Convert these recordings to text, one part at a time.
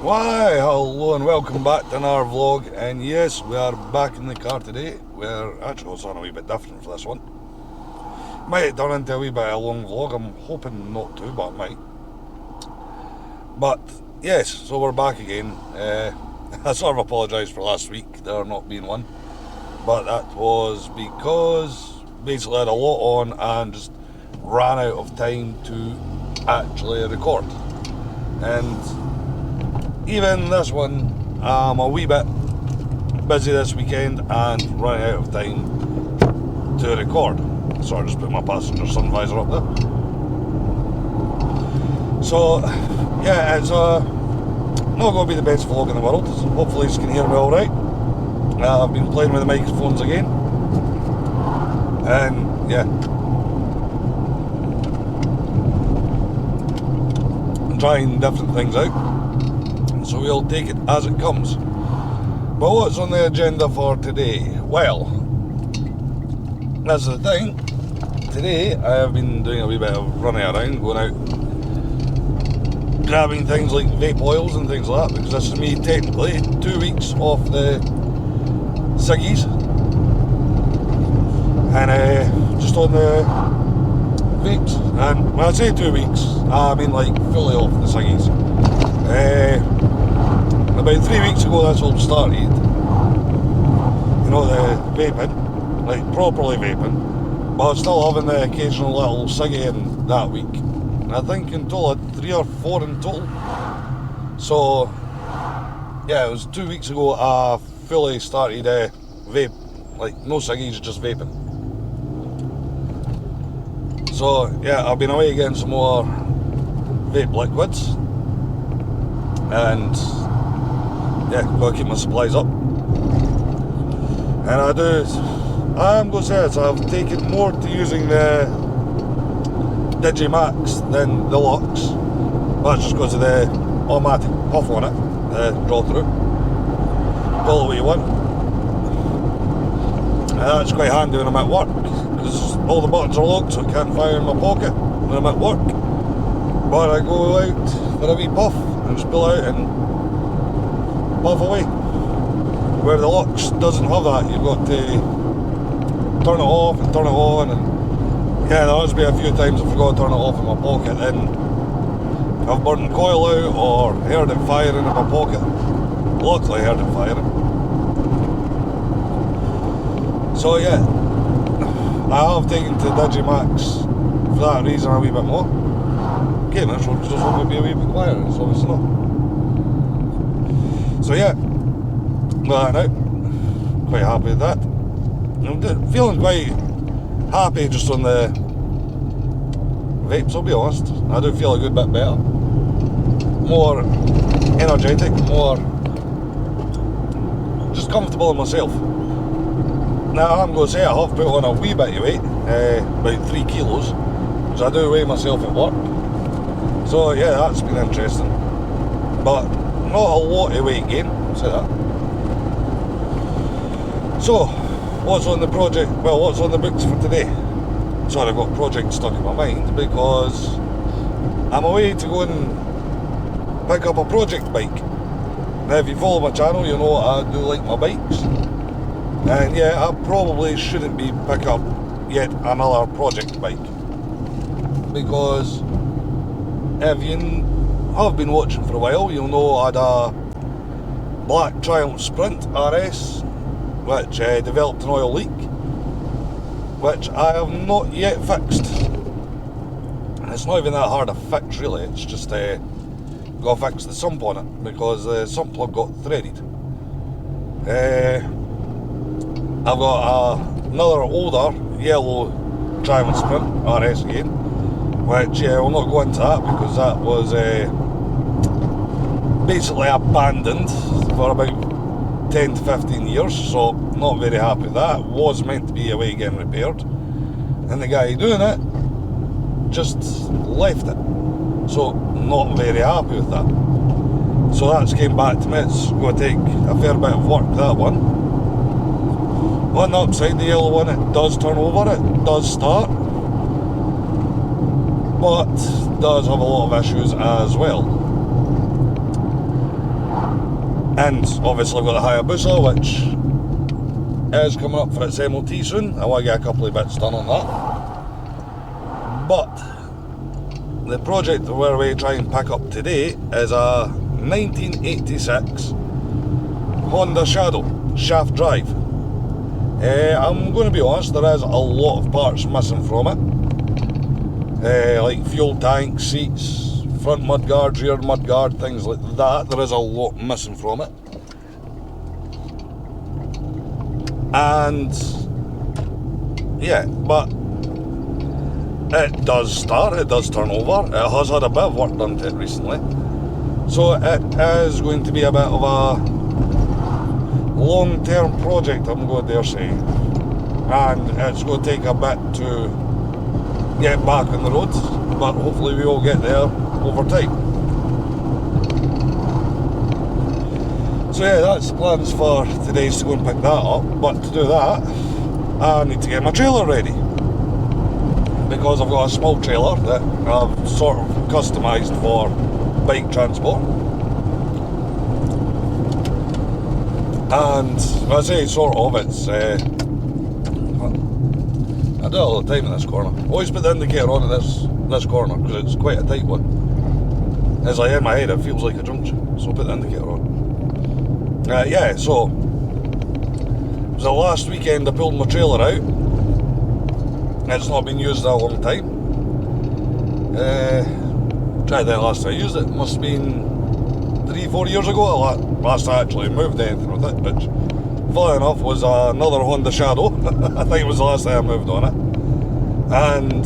Why, hello and welcome back to another vlog, and yes, we are back in the car today. We're actually something a wee bit different for this one. Might turn into a wee bit of a long vlog, I'm hoping not to, but it might. But yes, so we're back again. I sort of apologise for last week, there not being one. But that was because basically I had a lot on and just ran out of time to actually record. And even this one, I'm a wee bit busy this weekend and running out of time to record. So I just put my passenger sun visor up there. So yeah, it's not going to be the best vlog in the world. Hopefully you can hear me alright. I've been playing with the microphones again. And yeah, I'm trying different things out. So we'll take it as it comes. But what's on the agenda for today? Well, that's the thing. Today I have been doing a wee bit of running around, going out, grabbing things like vape oils and things like that, because this is me technically 2 weeks off the ciggies. And just on the vapes. And when I say 2 weeks, I mean like fully off the ciggies. About 3 weeks ago that's all started. You know, the vaping, like properly vaping. But I was still having the occasional little ciggy in that week. And I think in total I had 3 or 4 in total. So yeah, it was 2 weeks ago I fully started vape, like no ciggies, just vaping. So yeah, I've been away getting some more vape liquids. And yeah, gotta keep my supplies up. And I'm going to say this, I've taken more to using the Digimax than the Lux. That's just because of the automatic puff on it, the draw through. Call it what you want. And that's quite handy when I'm at work, because all the buttons are locked so I can't fire in my pocket when I'm at work. But I go out for a wee puff and just pull out and puff away. Where the Lux doesn't have that, you've got to turn it off and turn it on, and yeah, there has been a few times I forgot to turn it off in my pocket, and I've burned coil out or heard it firing in my pocket. Luckily I heard it firing. So yeah, I have taken to Digimax for that reason a wee bit more. Okay, this one's just going to be a wee bit quieter, it's obviously not. So yeah, got that now. Quite happy with that. I'm feeling quite happy just on the vapes, I'll be honest. I do feel a good bit better. More energetic, more just comfortable in myself. Now I'm going to say I have put on a wee bit of weight, about 3 kilos, because I do weigh myself at work. So yeah, that's been interesting. But not a lot of weight gain, I'll say that. So, what's on the project? Well, what's on the books for today? Sorry, I've got project stuck in my mind because I'm away to go and pick up a project bike. Now, if you follow my channel, you know I do like my bikes. And yeah, I probably shouldn't be picking up yet another project bike. Because if you have been watching for a while, you'll know I had a black Triumph Sprint RS, which developed an oil leak, which I have not yet fixed. And it's not even that hard to fix really, it's just got to fix the sump on it, because the sump plug got threaded. I've got another older yellow Triumph Sprint RS again, which we'll not go into that because that was basically abandoned for about 10 to 15 years, so not very happy with that. It was meant to be away getting repaired, and the guy doing it just left it, so not very happy with that. So that's came back to me. It's going to take a fair bit of work, that one. On the upside, the yellow one, it does turn over, it does start, but does have a lot of issues as well. And obviously I've got the Hayabusa, which is coming up for its MOT soon. I want to get a couple of bits done on that. But the project where we try and pack up today is a 1986 Honda Shadow shaft drive. I'm going to be honest, there is a lot of parts missing from it, like fuel tank, seats, front mudguard, rear mudguard, things like that. There is a lot missing from it. And yeah, but it does start, it does turn over. It has had a bit of work done to it recently, so it is going to be a bit of a long-term project, I'm going to dare say, and it's going to take a bit to get back on the road, but hopefully we will get there over time. So yeah, that's the plans for today, is to go and pick that up. But to do that, I need to get my trailer ready, because I've got a small trailer that I've sort of customised for bike transport. And I say sort of, it's I do it all the time in this corner. Always put the indicator on at this corner, because it's quite a tight one. As I in my head, it feels like a junction, so put the indicator on. Yeah, so it was the last weekend I pulled my trailer out. It's not been used in a long time. Tried that last time I used it. Must have been 3-4 years ago. Last I actually moved anything with it, which, funnily enough, was another Honda Shadow. I think it was the last time I moved on it. And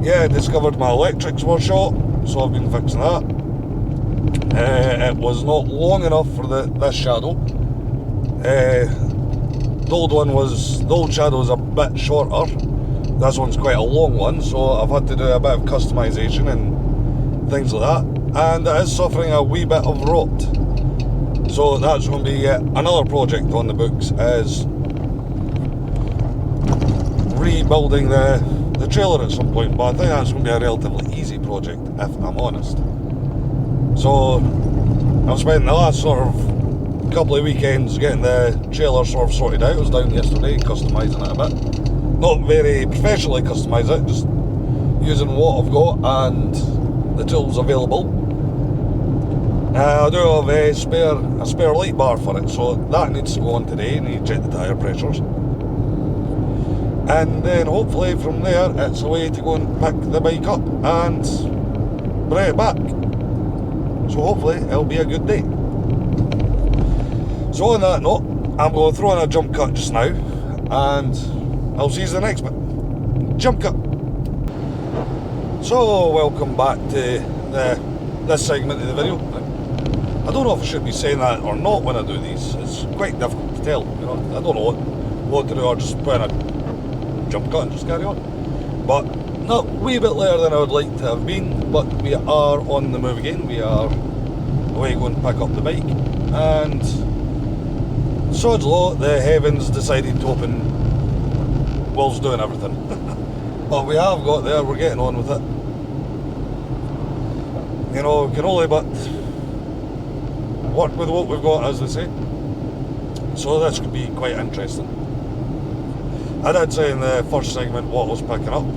yeah, I discovered my electrics were short, so I've been fixing that. It was not long enough for this Shadow. The old Shadow was a bit shorter. This one's quite a long one, so I've had to do a bit of customisation and things like that. And it is suffering a wee bit of rot. So that's going to be another project on the books, is rebuilding the trailer at some point. But I think that's going to be a relatively easy project, if I'm honest. So I've spent the last sort of couple of weekends getting the trailer sort of sorted out. I was down yesterday customising it a bit. Not very professionally customise it, just using what I've got and the tools available. I do have a spare light bar for it, so that needs to go on today. I need to check the tyre pressures. And then hopefully from there it's a way to go and pick the bike up and bring it back. So hopefully it'll be a good day. So on that note, I'm going to throw in a jump cut just now, and I'll see you in the next bit. Jump cut. So welcome back to this segment of the video. I don't know if I should be saying that or not when I do these. It's quite difficult to tell. You know, I don't know what to do, or just put in a jump cut and just carry on. But no, a wee bit later than I would like to have been, but we are on the move again. We are away going to pick up the bike, and sod's law, the heavens decided to open whilst doing everything. But we have got there, we're getting on with it. You know, we can only but work with what we've got, as they say. So this could be quite interesting. I did say in the first segment what I was picking up,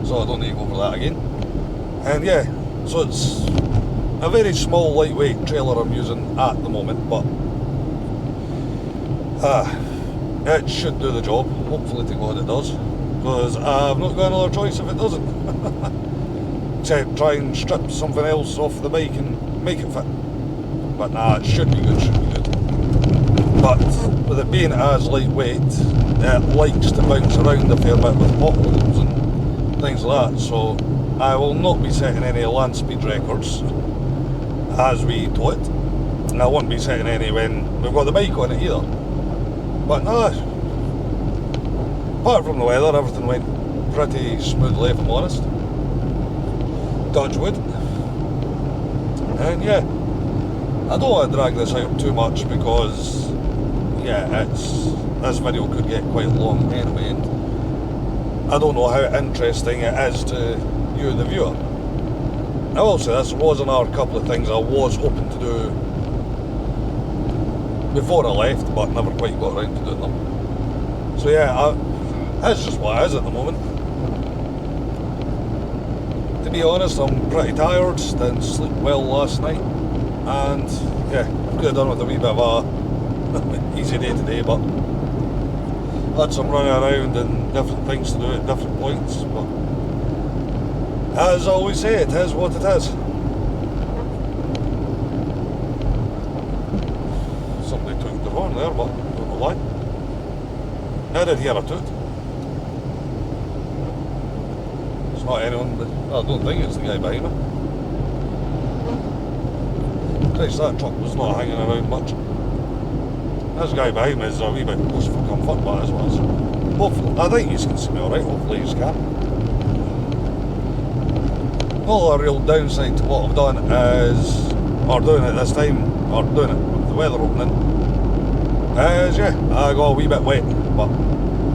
so I don't need to go over that again. And yeah, so it's a very small, lightweight trailer I'm using at the moment, but it should do the job. Hopefully to God it does, because I've not got another choice if it doesn't. Except try and strip something else off the bike and make it fit. But nah, it should be good, But with it being as lightweight, it likes to bounce around a fair bit with potholes and things like that, so I will not be setting any land speed records as we tow it, and I won't be setting any when we've got the bike on it either. But no, apart from the weather, everything went pretty smoothly, if I'm honest. Touch wood. And yeah, I don't want to drag this out too much, because yeah, this video could get quite long anyway, and I don't know how interesting it is to you, the viewer. I will say this, there was another couple of things I was hoping to do before I left, but never quite got around to doing them. So yeah, that's just what it is at the moment. To be honest, I'm pretty tired, didn't sleep well last night, and yeah, could have done with a wee bit of a easy day today, but had some running around and different things to do at different points, but as I always say, it is what it is. Somebody took the horn there, but I don't know why. I did hear a toot. It's not anyone, but I don't think it's the guy behind me. Christ, that truck was not hanging around much. This guy behind me is a wee bit close for comfort, but as well as hopefully, I think you can see me alright, hopefully you can. All a real downside to what I've done is, or doing it this time, or doing it with the weather opening, is yeah, I got a wee bit wet, but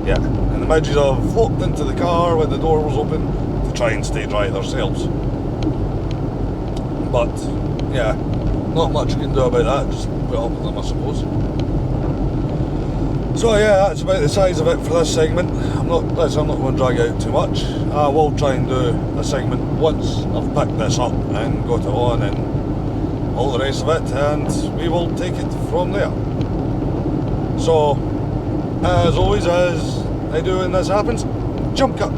yeah, and the midges have flopped into the car when the door was open to try and stay dry themselves. But yeah, not much you can do about that, just put up with them I suppose. So yeah, that's about the size of it for this segment. I'm not going to drag out too much. I will try and do a segment once I've picked this up and got it on and all the rest of it, and we will take it from there. So, as always, as I do when this happens, jump cut.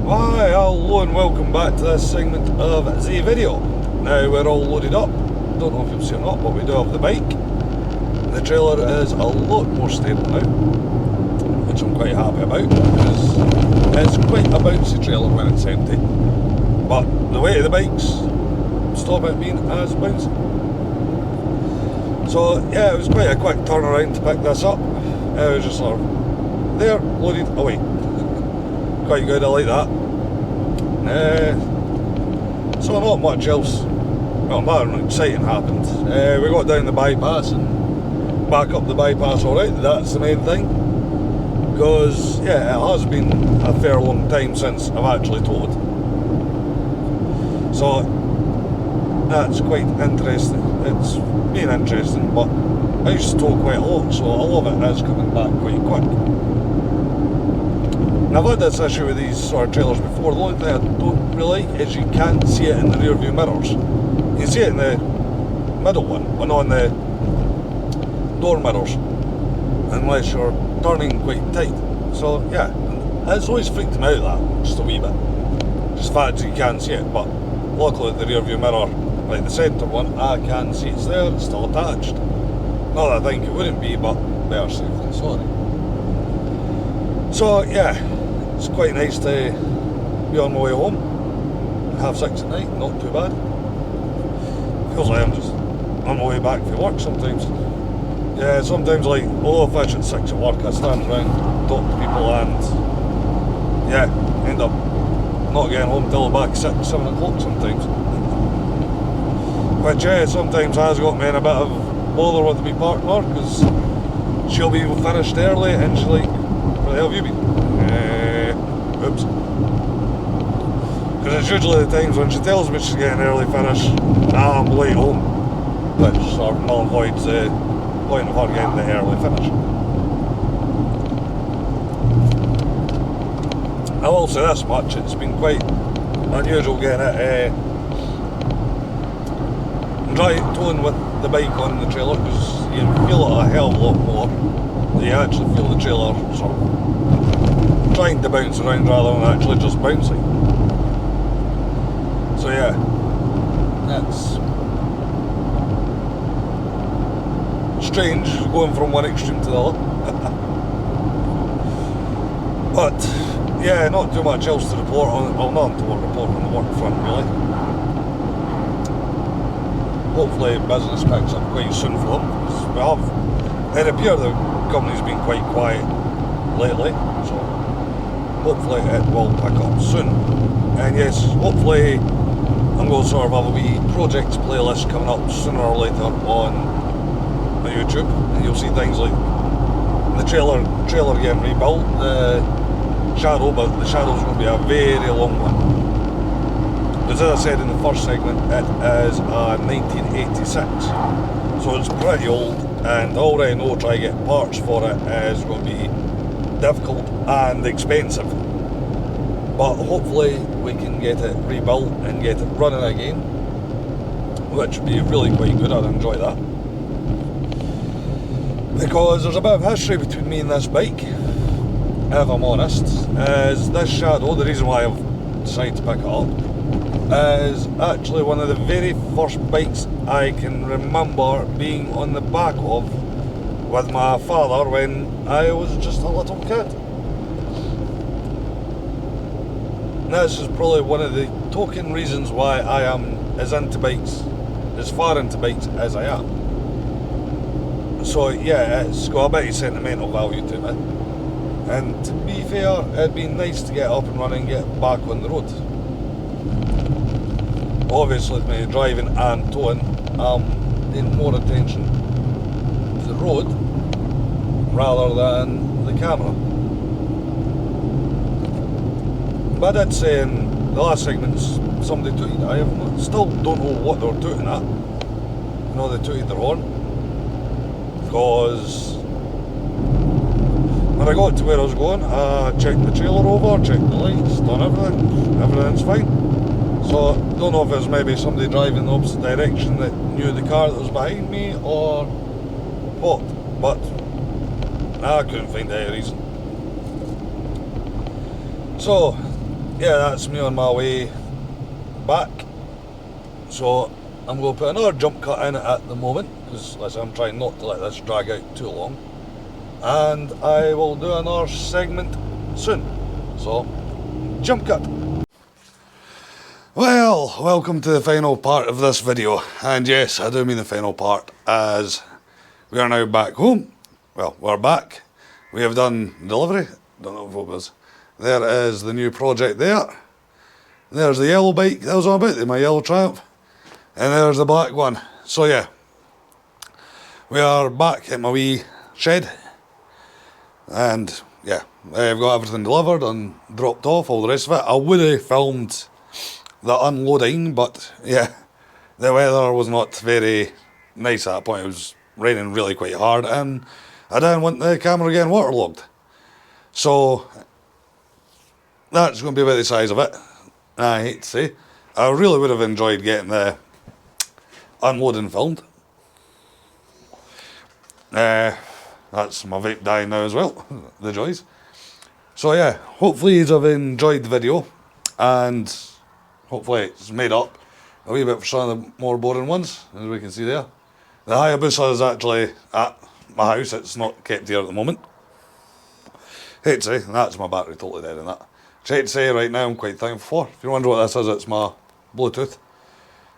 Why, hello and welcome back to this segment of the video. Now we're all loaded up. Don't know if you'll see or not, but we do have the bike. The trailer is a lot more stable now, which I'm quite happy about, because it's quite a bouncy trailer when it's empty, but the weight of the bikes stop it being as bouncy. So yeah, it was quite a quick turnaround to pick this up. It was just sort of there, loaded, away. Quite good, I like that. So not much else, well, nothing exciting happened. We got down the bypass and back up the bypass alright, that's the main thing, because yeah, it has been a fair long time since I've actually towed, so that's quite interesting. It's been interesting, but I used to tow quite a lot, so a lot of it is coming back quite quick. And I've had this issue with these sort of trailers before. The only thing I don't really like is you can't see it in the rear view mirrors. You can see it in the middle one, and on the door mirrors, unless you're turning quite tight. So yeah, it's always freaked me out, that just a wee bit, just the fact that you can't see it. But luckily the rear view mirror, like the centre one, I can see it's there, it's still attached. Not that I think it wouldn't be, but better safe than sorry. So yeah, it's quite nice to be on my way home, 6:30 at night, not too bad. Feels like I'm just on my way back from work sometimes. Yeah, sometimes like, I'll finish at 6 at work, I stand around, talk to people, and yeah, end up not getting home till about 6, 7 o'clock sometimes. Which yeah, sometimes has got me in a bit of bother with my partner, because she'll be finished early and she's like, where the hell have you been? Oops. Because it's usually the times when she tells me she's getting early finish, I'm late home, which sort of null and voids the point of her getting the early finish. I will say this much, it's been quite unusual getting it dry towing with the bike on the trailer, because you feel it a hell of a lot more. You actually feel the trailer sort of trying to bounce around rather than actually just bouncing. So yeah, that's strange going from one extreme to the other. But yeah, not too much else to report on, well, not to report on the work front really. Hopefully business picks up quite soon for them, because we have, it appears the company's been quite quiet lately, so hopefully it will pick up soon. And yes, hopefully I'm going to sort of have a wee projects playlist coming up sooner or later on my YouTube, and you'll see things like the trailer getting rebuilt, the shadow, but the shadow's going to be a very long one. Because as I said in the first segment, it is a 1986, so it's pretty old, and I already know trying to get parts for it is going to be difficult and expensive. But hopefully we can get it rebuilt and get it running again, which would be really quite good. I'd enjoy that. Because there's a bit of history between me and this bike, if I'm honest. Is this Shadow, the reason why I've decided to pick it up, is actually one of the very first bikes I can remember being on the back of with my father when I was just a little kid. This is probably one of the token reasons why I am as into bikes, as far into bikes as I am. So yeah, it's got a bit of sentimental value to me. And to be fair, it'd be nice to get up and running and get back on the road. Obviously with me driving and towing, I'm paying more attention to the road rather than the camera. But I did say in the last segment somebody tooted. Still don't know what they were tooting at. You know, they tooted their horn. Because when I got to where I was going, I checked the trailer over, checked the lights, done everything. Everything's fine. So, don't know if it was maybe somebody driving in the opposite direction that knew the car that was behind me or what, but I couldn't find any reason. So, yeah, that's me on my way back. So, I'm going to put another jump cut in it at the moment, because I'm trying not to let this drag out too long. And I will do another segment soon. So, jump cut. Well, welcome to the final part of this video, and yes, I do mean the final part, as we are now back home. Well, we're back. We have done delivery. Don't know if it was. There is the new project there. There's the yellow bike that I was on about, my yellow Triumph, and there's the black one. So yeah, we are back at my wee shed, and yeah, I've got everything delivered and dropped off, all the rest of it. I would have filmed the unloading, but yeah, the weather was not very nice at that point. It was raining really quite hard, and I didn't want the camera getting waterlogged. So that's going to be about the size of it. I hate to say, I really would have enjoyed getting the unloading filmed. That's my vape dying now as well, the joys. So yeah, hopefully you have enjoyed the video, and hopefully it's made up a wee bit for some of the more boring ones, as we can see there. The Hayabusa is actually at my house, it's not kept here at the moment. Hate to say, that's my battery totally dead in that. Hate to say right now I'm quite thankful for. If you wonder what this is, it's my Bluetooth.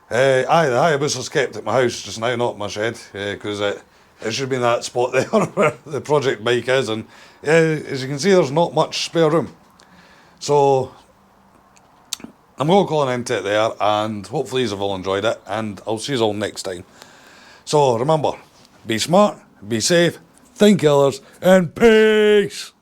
The Hayabusa's kept at my house just now, not my shed, because it should be in that spot there where the project bike is, and yeah, as you can see there's not much spare room. So I'm going to call an end to it there, and hopefully you've all enjoyed it, and I'll see you all next time. So remember, be smart, be safe, think others, and peace!